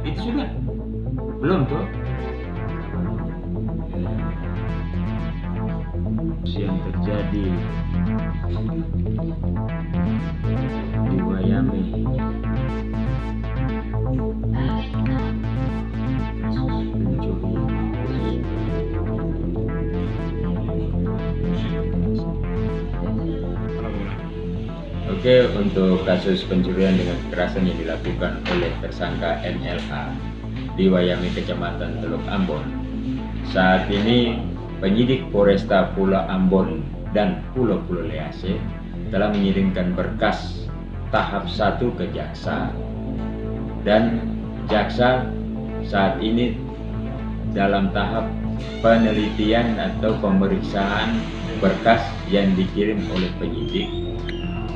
Itu sudah belum tuh yang terjadi di Miami. Oke, untuk kasus pencurian dengan kekerasan yang dilakukan oleh tersangka NLA di Wayami, Kecamatan Teluk Ambon. Saat ini penyidik Polresta Pulau Ambon dan Pulau Lease telah mengirimkan berkas tahap 1 ke jaksa, dan jaksa saat ini dalam tahap penelitian atau pemeriksaan berkas yang dikirim oleh penyidik.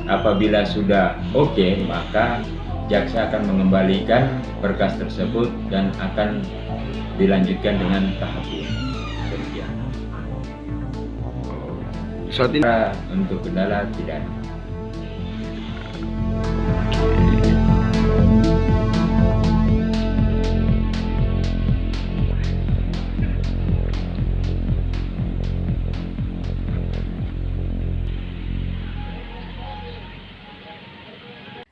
Apabila sudah oke, maka jaksa akan mengembalikan berkas tersebut dan akan dilanjutkan dengan tahap ini. Demikian. Saat ini Untuk kendala tidak ada.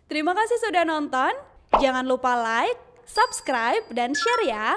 Terima kasih sudah nonton. Jangan lupa like, subscribe, dan share ya.